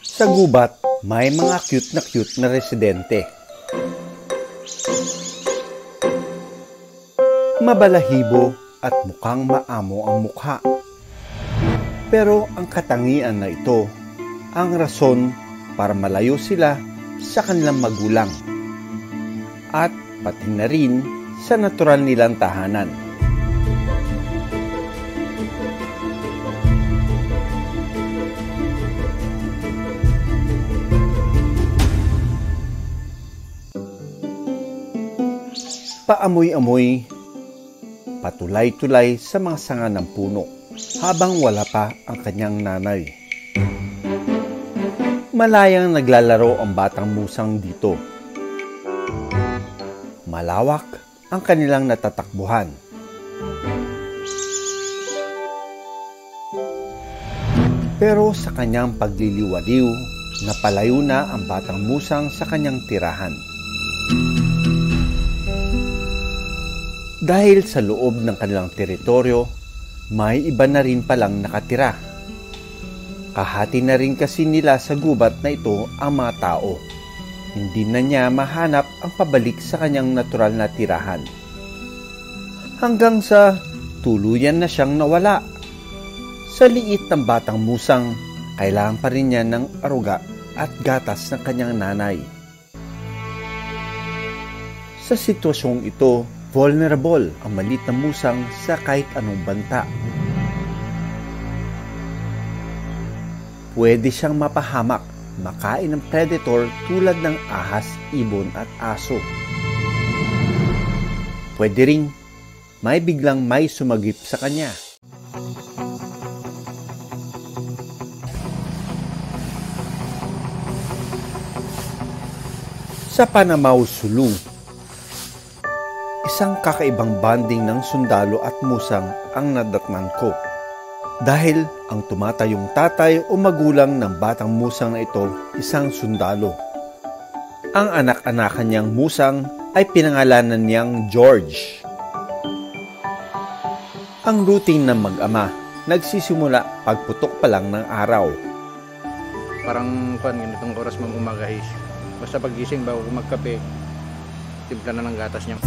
Sa gubat, may mga cute na residente. Mabalahibo at mukhang maamo ang mukha. Pero ang katangian na ito, ang rason para malayo sila sa kanilang magulang at pati na rin sa natural nilang tahanan. Paamoy-amoy, patulay-tulay sa mga sanga ng puno habang wala pa ang kanyang nanay. Malayang naglalaro ang batang musang dito. Malawak ang kanilang natatakbuhan. Pero sa kanyang pagliliwaliw, napalayo na ang batang musang sa kanyang tirahan. Dahil sa loob ng kanilang teritoryo, may iba na rin palang nakatira. Kahati na rin kasi nila sa gubat na ito ang mga tao. Hindi na niya mahanap ang pabalik sa kanyang natural na tirahan. Hanggang sa tuluyan na siyang nawala. Sa liit ng batang musang, kailangan pa rin niya ng aruga at gatas ng kanyang nanay. Sa sitwasyong ito, vulnerable ang maliit na musang sa kahit anong banta. Pwede siyang mapahamak, makain ng predator tulad ng ahas, ibon at aso. Pwede ring may biglang may sumagip sa kanya. Sa Panamaw Sulong, isang kakaibang bonding ng sundalo at musang ang nadatnan ko. Dahil ang tumatayong tatay o magulang ng batang musang na ito, isang sundalo. Ang anak-anakan niyang musang ay pinangalanan niyang George. Ang routine ng mag-ama nagsisimula pagputok pa lang ng araw. Parang ganitong oras mag-umagahis. Basta pagising bago magkape, timpla na ng gatas niya.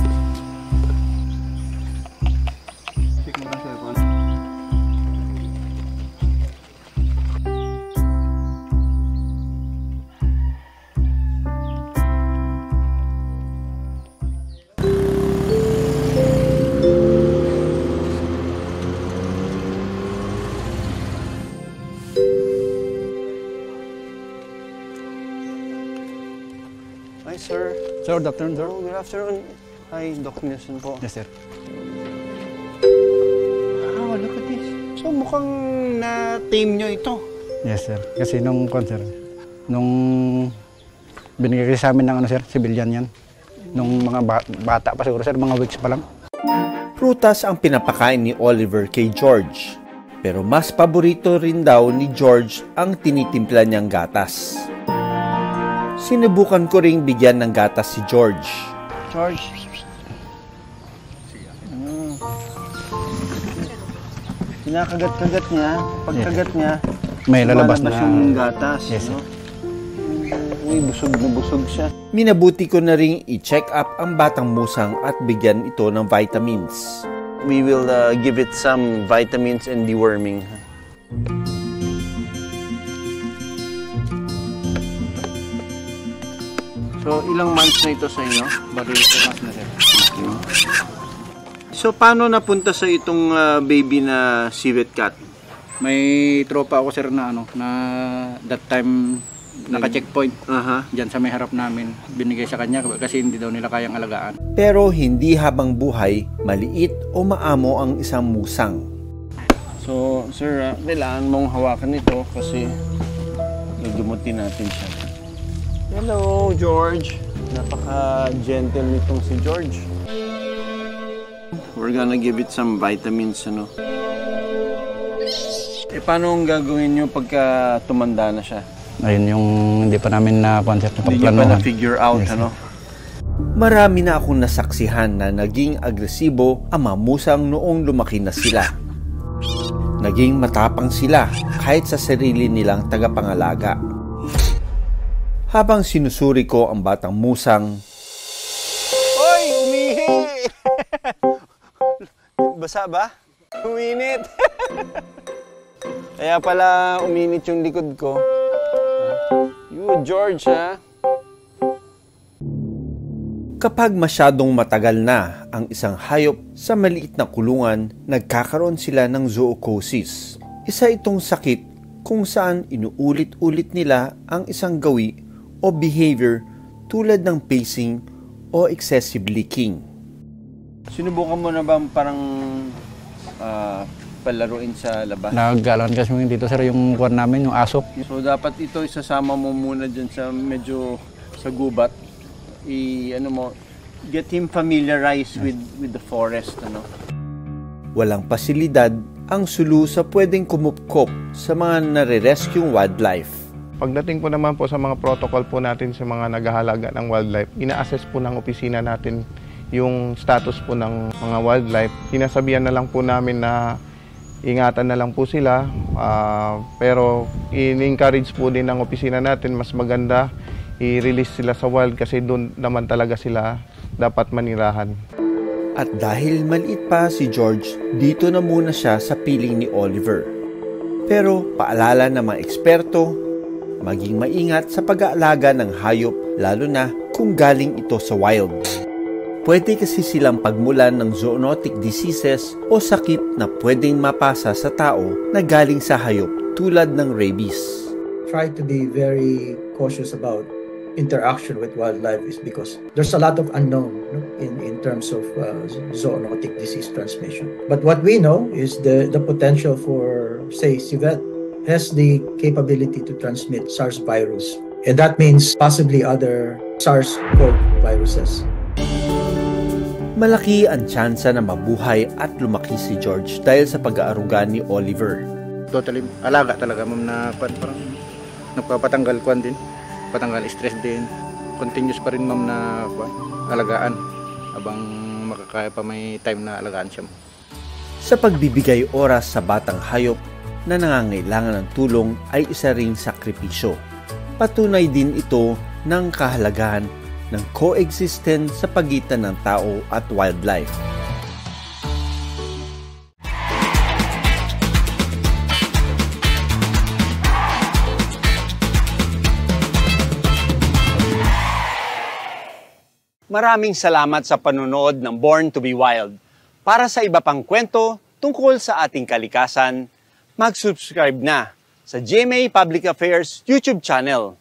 Hi, sir. Sir, good afternoon, sir. Oh, good afternoon. Hi, Doc Nielsen po. Yes, sir. Oh, look at this. So, mukhang na-tame nyo ito. Yes, sir. Kasi nung binigay sa amin ng sir, civilian yan. Nung mga bata pa siguro, sir, mga weeks pa lang. Prutas ang pinapakain ni Oliver kay George. Pero mas paborito rin daw ni George ang tinitimpla niyang gatas. Sinubukan ko ring bigyan ng gatas si George. George. Kinakagat-kagat niya. Pagkagat niya, may lalabas na yung gatas. Yes, sir. Uy, busog na busog siya. Minabuti ko na ring i-check up ang batang musang at bigyan ito ng vitamins. We will give it some vitamins and deworming. So, ilang months na ito sa inyo? Bali, 2 months na, sir. Okay. So, paano napunta sa itong baby na civet cat? May tropa ako, sir, na that time naka-checkpoint. Diyan sa may harap namin. Binigay sa kanya kasi hindi daw nila kayang alagaan. Pero hindi habang buhay, maliit o maamo ang isang musang. So, sir, kailangan mong hawakan ito kasi gagamutin natin siya. Hello, George. Napaka-gentle nitong si George. We're gonna give it some vitamins, ano. Paano ang gagawin nyo pagka tumanda na siya? Ayun yung hindi pa namin na-concept na Hindi nyo pa pagplanuhan. na-figure out, yes, ano? Marami na akong nasaksihan na naging agresibo ang mga musang noong lumaki na sila. Naging matapang sila kahit sa sarili nilang tagapangalaga. Habang sinusuri ko ang batang musang, Hoy, umihi! Basa ba? Uminit! Kaya pala uminit yung likod ko. You, George, ha? kapag masyadong matagal na ang isang hayop sa maliit na kulungan, nagkakaroon sila ng zoocosis. Isa itong sakit kung saan inuulit-ulit nila ang isang gawi o behavior tulad ng pacing o excessive licking. Sinubukan mo na ba parang palaruin sa labas? Naggalan kasi dito sir yung kuwan namin, yung aso. So dapat ito isasama mo muna dyan sa medyo sa gubat. Get him familiarized with the forest, ano. Walang pasilidad ang sulu sa pwedeng kumupkop sa mga nare-rescue wildlife. Pagdating po naman po sa mga protocol po natin sa mga naghahalaga ng wildlife, ina-assess po ng opisina natin yung status po ng mga wildlife. Sinasabihan na lang po namin na ingatan na lang po sila, pero in-encourage po din ng opisina natin, mas maganda i-release sila sa wild kasi doon naman talaga sila dapat manirahan. At dahil maliit pa si George, dito na muna siya sa piling ni Oliver. Pero paalala ng mga eksperto, maging maingat sa pag-aalaga ng hayop lalo na kung galing ito sa wild. Pwede kasi silang pagmulan ng zoonotic diseases o sakit na pwedeng mapasa sa tao na galing sa hayop tulad ng rabies. Try to be very cautious about interaction with wildlife is because there's a lot of unknown in terms of zoonotic disease transmission. But what we know is the potential for, say, civet has the capability to transmit SARS virus. And that means possibly other SARS-CoV viruses. Malaki ang tsansa na mabuhay at lumaki si George dahil sa pag-aaruga ni Oliver. Totally alaga talaga ma'am na parang nagpapatanggal kwan din. Patanggal stress din. Continuous pa rin ma'am na alagaan habang makakaya pa may time na alagaan siya. Sa pagbibigay oras sa batang hayop na nangangailangan ng tulong ay isa ring sakripisyo. Patunay din ito ng kahalagahan ng coexistence sa pagitan ng tao at wildlife. Maraming salamat sa panonood ng Born to be Wild. Para sa iba pang kwento tungkol sa ating kalikasan, mag-subscribe na sa GMA Public Affairs YouTube channel.